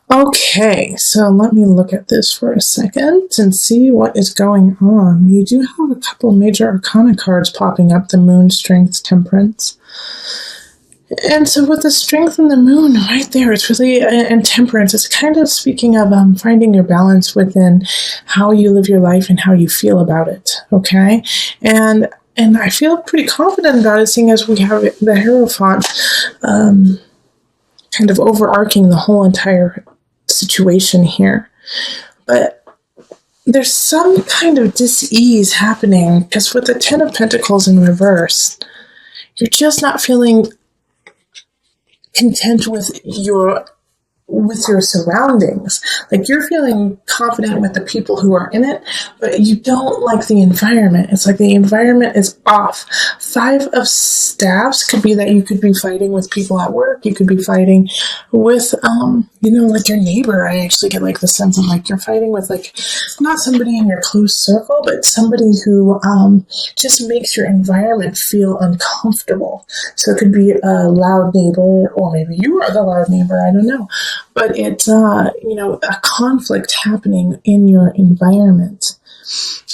Okay, so let me look at this for a second and see what is going on. You do have a couple major arcana cards popping up, the moon, strength, temperance. And so with the strength and the moon right there, it's really, and temperance, it's kind of speaking of finding your balance within how you live your life and how you feel about it, okay? And I feel pretty confident about it, seeing as we have the Hierophant kind of overarching the whole entire situation here. But there's some kind of dis-ease happening, because with the Ten of Pentacles in reverse, you're just not feeling content with your surroundings. Like, you're feeling confident with the people who are in it, but you don't like the environment. It's like the environment is off. Five of Staffs could be that you could be fighting with people at work. You could be fighting with, like your neighbor. I actually get like the sense of like you're fighting with like not somebody in your close circle, but somebody who just makes your environment feel uncomfortable. So it could be a loud neighbor, or maybe you are the loud neighbor. I don't know. But it's, a conflict happening in your environment.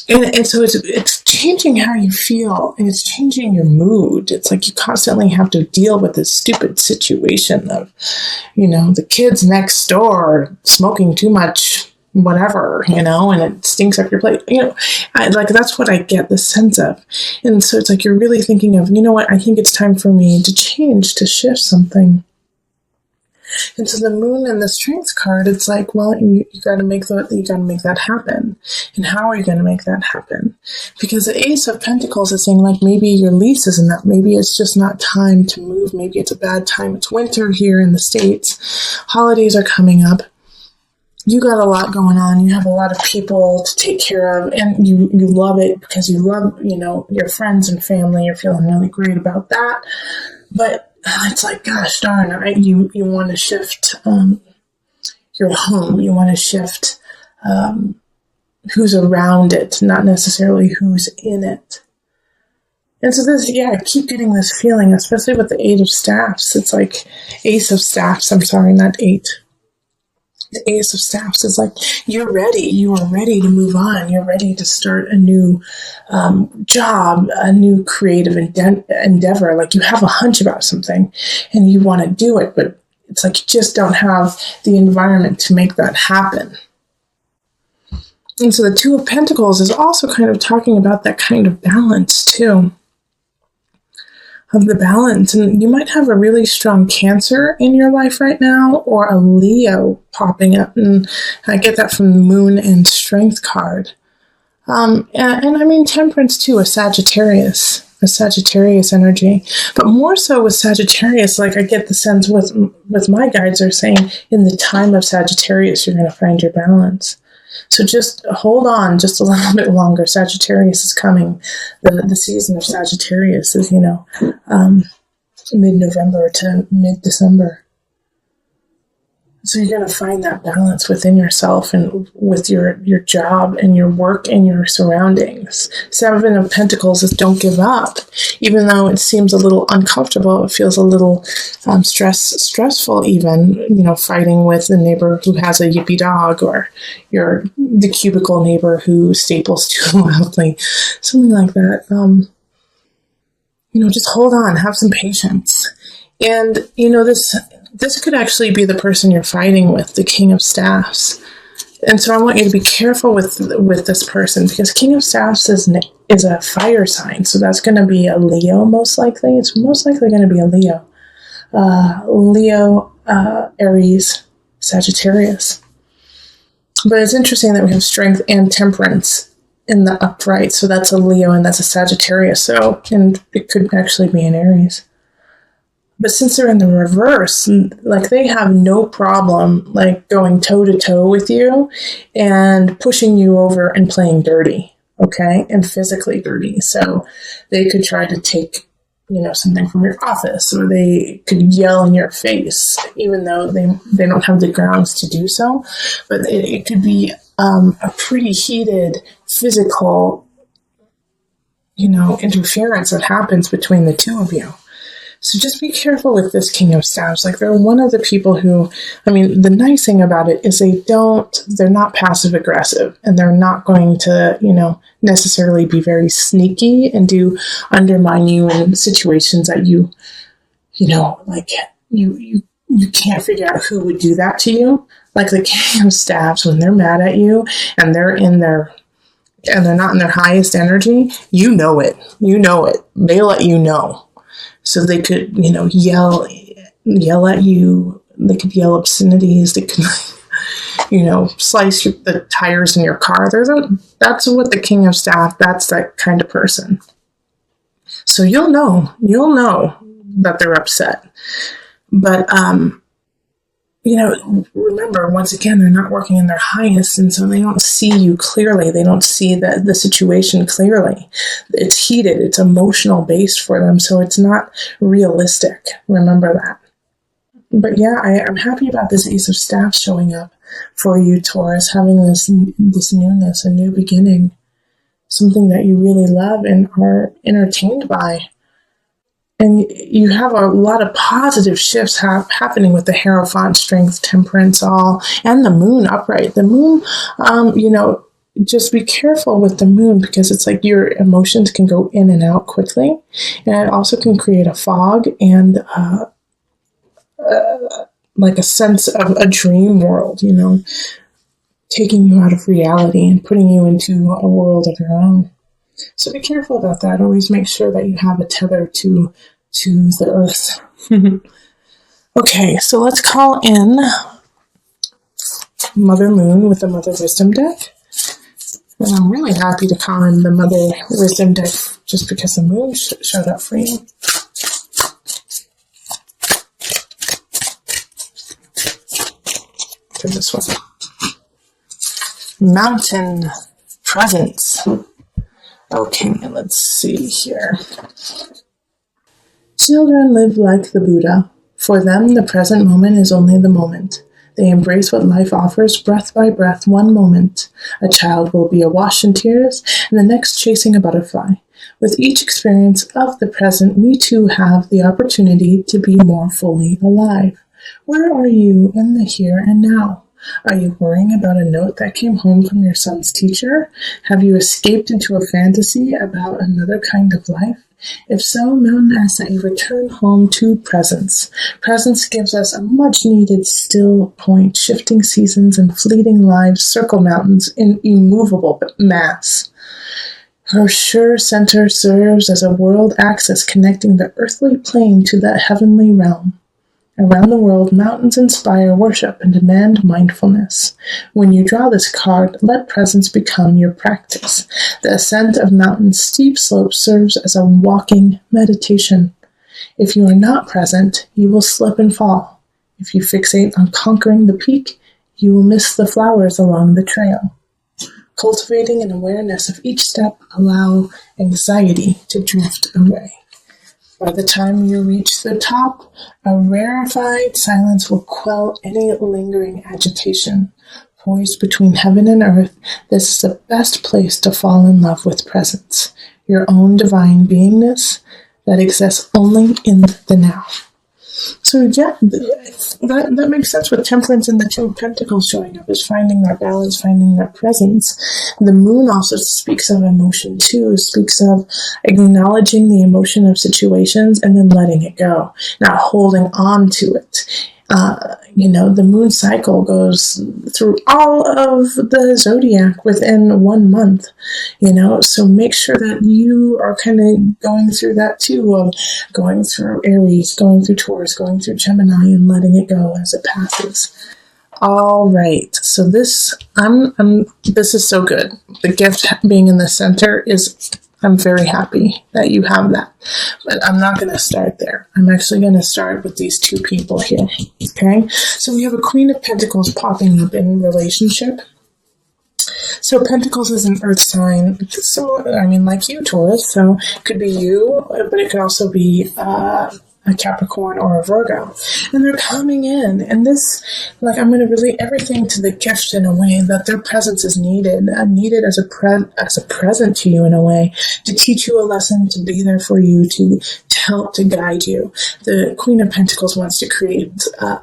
And so it's changing how you feel, and it's changing your mood. It's like you constantly have to deal with this stupid situation of, the kids next door smoking too much whatever, and it stinks up your plate. That's what I get the sense of. And so it's like you're really thinking of, I think it's time for me to change, to shift something. And so the moon and the strength card, it's like, well, you got to make that happen. And how are you going to make that happen? Because the Ace of Pentacles is saying, like, maybe your lease isn't up. Maybe it's just not time to move. Maybe it's a bad time. It's winter here in the States. Holidays are coming up. You got a lot going on. You have a lot of people to take care of, and you love it because you love, your friends and family. You're feeling really great about that. But it's like, gosh darn, you want to shift your home. You want to shift who's around it, not necessarily who's in it. And so I keep getting this feeling, especially with the Eight of Staffs. It's like Ace of Staffs. I'm sorry, not eight. The Ace of Staffs is like, you're ready. You are ready to move on. You're ready to start a new job, a new creative endeavor. Like, you have a hunch about something and you want to do it, but it's like you just don't have the environment to make that happen. And so the Two of Pentacles is also kind of talking about that kind of balance too. Of the balance. And you might have a really strong Cancer in your life right now, or a Leo popping up. And I get that from the Moon and Strength card. And I mean Temperance too, a Sagittarius energy. But more so with Sagittarius, like, I get the sense with my guides are saying, in the time of Sagittarius, you're going to find your balance. So just hold on just a little bit longer. Sagittarius is coming. The season of Sagittarius is, mid-November to mid-December. So you're going to find that balance within yourself and with your job and your work and your surroundings. Seven of Pentacles is don't give up. Even though it seems a little uncomfortable, it feels a little stressful even, fighting with the neighbor who has a yippy dog, or the cubicle neighbor who staples too loudly, something like that. Just hold on, have some patience. And, this could actually be the person you're fighting with, the King of Staffs. And so I want you to be careful with this person, because King of Staffs is a fire sign. So that's going to be a Leo, most likely. It's most likely going to be a Leo. Aries, Sagittarius. But it's interesting that we have Strength and Temperance in the upright. So that's a Leo and that's a Sagittarius. And it could actually be an Aries. But since they're in the reverse, like, they have no problem, like, going toe-to-toe with you and pushing you over and playing dirty, okay? And physically dirty. So they could try to take, something from your office, or they could yell in your face, even though they don't have the grounds to do so. But it could be a pretty heated physical, interference that happens between the two of you. So just be careful with this King of Staves. Like, they're one of the people who, I mean, the nice thing about it is they're not passive aggressive, and they're not going to, necessarily be very sneaky and undermine you in situations that you can't figure out who would do that to you. Like the King of Staves, when they're mad at you and they're not in their highest energy, you know it. They let you know. So they could, yell at you. They could yell obscenities. They could, slice the tires in your car. That's what the King of Staff, that's that kind of person. So you'll know that they're upset. But, remember, once again, they're not working in their highest, and so they don't see you clearly. They don't see the situation clearly. It's heated. It's emotional based for them, so it's not realistic. Remember that. But yeah, I'm happy about this Ace of Staffs showing up for you, Taurus, having this newness, a new beginning, something that you really love and are entertained by. And you have a lot of positive shifts happening with the Hierophant, Strength, Temperance, and the Moon upright. The Moon, just be careful with the Moon, because it's like your emotions can go in and out quickly. And it also can create a fog and like a sense of a dream world, taking you out of reality and putting you into a world of your own. So be careful about that. Always make sure that you have a tether to the earth. Okay, so let's call in Mother Moon with the Mother Wisdom deck. And I'm really happy to call in the Mother Wisdom deck just because the Moon showed up for you. To this one. Mountain Presence. Okay, let's see here. Children live like the Buddha. For them, the present moment is only the moment. They embrace what life offers, breath by breath, one moment. A child will be awash in tears, and the next chasing a butterfly. With each experience of the present, we too have the opportunity to be more fully alive. Where are you in the here and now? Are you worrying about a note that came home from your son's teacher? Have you escaped into a fantasy about another kind of life? If so, Mountain asks that you return home to presence. Presence gives us a much-needed still point. Shifting seasons and fleeting lives circle mountains in immovable mass. Her sure center serves as a world axis connecting the earthly plane to the heavenly realm. Around the world, mountains inspire worship and demand mindfulness. When you draw this card, let presence become your practice. The ascent of mountains' steep slopes serves as a walking meditation. If you are not present, you will slip and fall. If you fixate on conquering the peak, you will miss the flowers along the trail. Cultivating an awareness of each step allow anxiety to drift away. By the time you reach the top, a rarefied silence will quell any lingering agitation. Poised between heaven and earth, this is the best place to fall in love with presence, your own divine beingness that exists only in the now. So yeah, that makes sense with Temperance and the Two of Pentacles showing up, is finding that balance, finding that presence. The Moon also speaks of emotion too, speaks of acknowledging the emotion of situations and then letting it go, not holding on to it. The Moon cycle goes through all of the zodiac within 1 month, so make sure that you are kind of going through that too, of going through Aries, going through Taurus, going through Gemini, and letting it go as it passes. All right, so this is so good. The gift being in the center is, I'm very happy that you have that. But I'm not going to start there. I'm actually going to start with these two people here. Okay? So we have a Queen of Pentacles popping up in relationship. So Pentacles is an earth sign. It's similar, like you, Taurus. So it could be you, but it could also be a Capricorn or a Virgo. And they're coming in. And this, I'm going to relate everything to the gift in a way that their presence is needed as a present to you in a way, to teach you a lesson, to be there for you, to to help to guide you. The Queen of Pentacles wants to create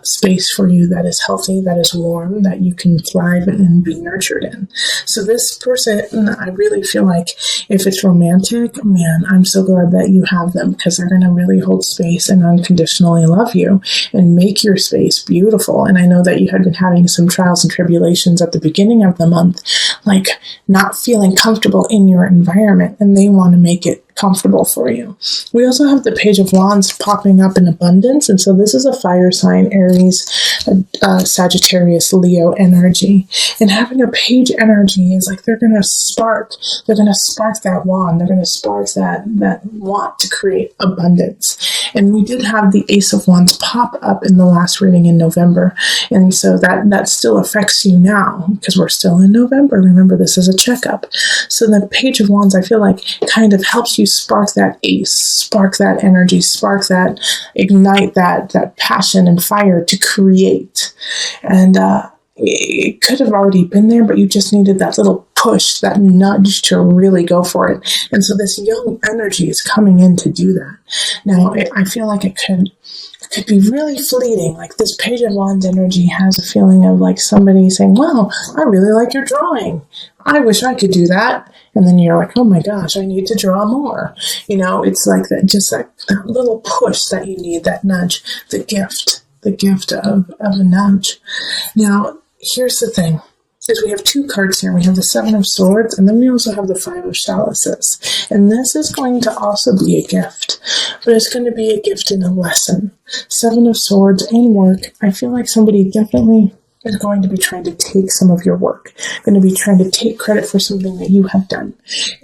space for you that is healthy, that is warm, that you can thrive and be nurtured in. So this person, I really feel like if it's romantic, man, I'm so glad that you have them, because they're going to really hold space and unconditionally love you and make your space beautiful. And I know that you had been having some trials and tribulations at the beginning of the month, like not feeling comfortable in your environment, and they want to make it comfortable for you. We also have the Page of Wands popping up in abundance, and so this is a fire sign, Aries, Sagittarius, Leo energy. And having a page energy is like they're going to spark that wand. They're going to spark that want to create abundance. And we did have the Ace of Wands pop up in the last reading in November, and so that still affects you now because we're still in November. Remember, this is a checkup. So the Page of Wands, I feel like, kind of helps you spark that ace, spark that energy, spark that, ignite that passion and fire to create. And it could have already been there, but you just needed that little push, that nudge to really go for it. And so this young energy is coming in to do that. Now, I feel like it could be really fleeting. Like this Page of Wands energy has a feeling of like somebody saying, wow, I really like your drawing. I wish I could do that. And then you're like, oh my gosh, I need to draw more. It's like that, just that little push that you need, that nudge, the gift of a nudge. Now, here's the thing. Is we have two cards here. We have the Seven of Swords, and then we also have the Five of Chalices. And this is going to also be a gift, but it's going to be a gift in a lesson. Seven of Swords and work. I feel like somebody definitely is going to be trying to take some of your work, going to be trying to take credit for something that you have done.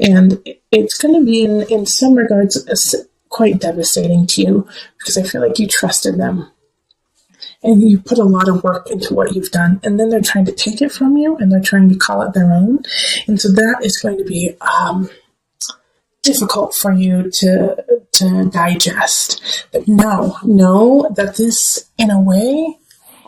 And it's going to be, in some regards, quite devastating to you, because I feel like you trusted them. And you put a lot of work into what you've done, and then they're trying to take it from you, and they're trying to call it their own. And so that is going to be difficult for you to digest. But know that this, in a way,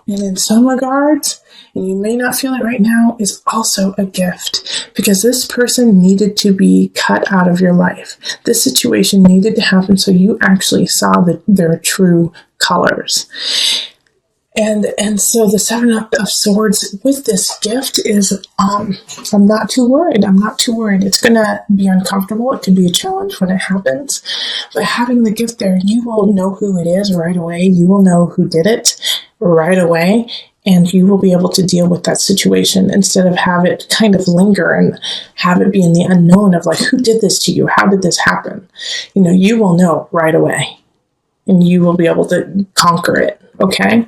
and in some regards, and you may not feel it right now, is also a gift, because this person needed to be cut out of your life. This situation needed to happen so you actually saw their true colors. And so the Seven of Swords with this gift is, I'm not too worried. I'm not too worried. It's going to be uncomfortable. It can be a challenge when it happens. But having the gift there, you will know who it is right away. You will know who did it right away. And you will be able to deal with that situation instead of have it kind of linger and have it be in the unknown of like, who did this to you? How did this happen? You will know right away. And you will be able to conquer it. Okay.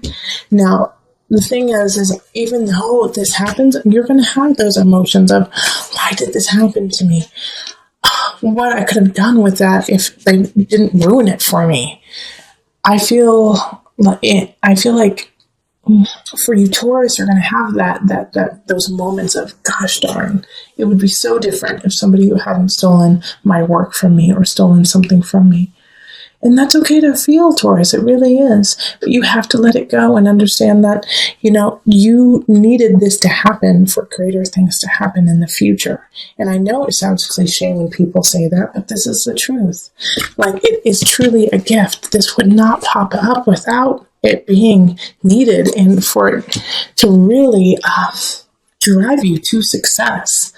Now, the thing is even though this happens, you're going to have those emotions of, why did this happen to me? What I could have done with that if they didn't ruin it for me. I feel like for you, Taurus, you're going to have that those moments of, gosh darn, it would be so different if somebody who hadn't stolen my work from me or stolen something from me. And that's okay to feel, Taurus. It really is. But you have to let it go and understand that, you needed this to happen for greater things to happen in the future. And I know it sounds cliche when people say that, but this is the truth. Like, it is truly a gift. This would not pop up without it being needed, and for it to really drive you to success.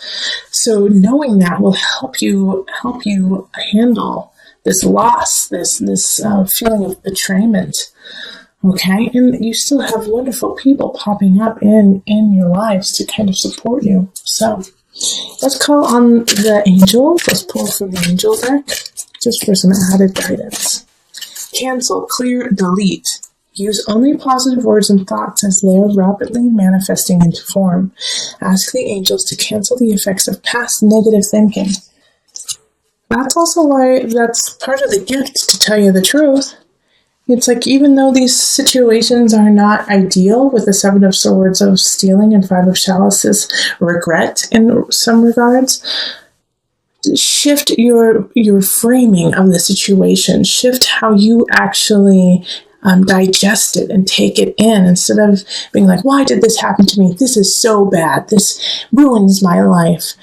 So knowing that will help you handle this loss, this feeling of betrayment, okay? And you still have wonderful people popping up in your lives to kind of support you. So let's call on the angels. Let's pull from the angel deck just for some added guidance. Cancel, clear, delete. Use only positive words and thoughts as they are rapidly manifesting into form. Ask the angels to cancel the effects of past negative thinking. That's also why that's part of the gift, to tell you the truth. It's like, even though these situations are not ideal with the Seven of Swords of stealing and Five of Chalices, regret in some regards, shift your framing of the situation. Shift how you actually digest it and take it in, instead of being like, why did this happen to me? This is so bad. This ruins my life.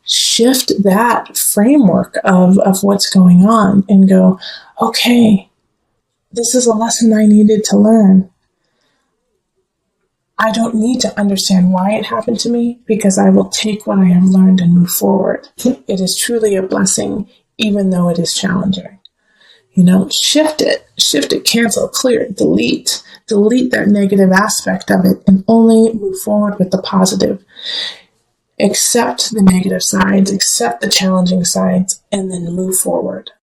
Shift that framework of what's going on and go, okay, this is a lesson I needed to learn. I don't need to understand why it happened to me because I will take what I have learned and move forward. It is truly a blessing, even though it is challenging. Shift it, cancel, clear, delete that negative aspect of it and only move forward with the positive. Accept the negative sides, accept the challenging sides, and then move forward.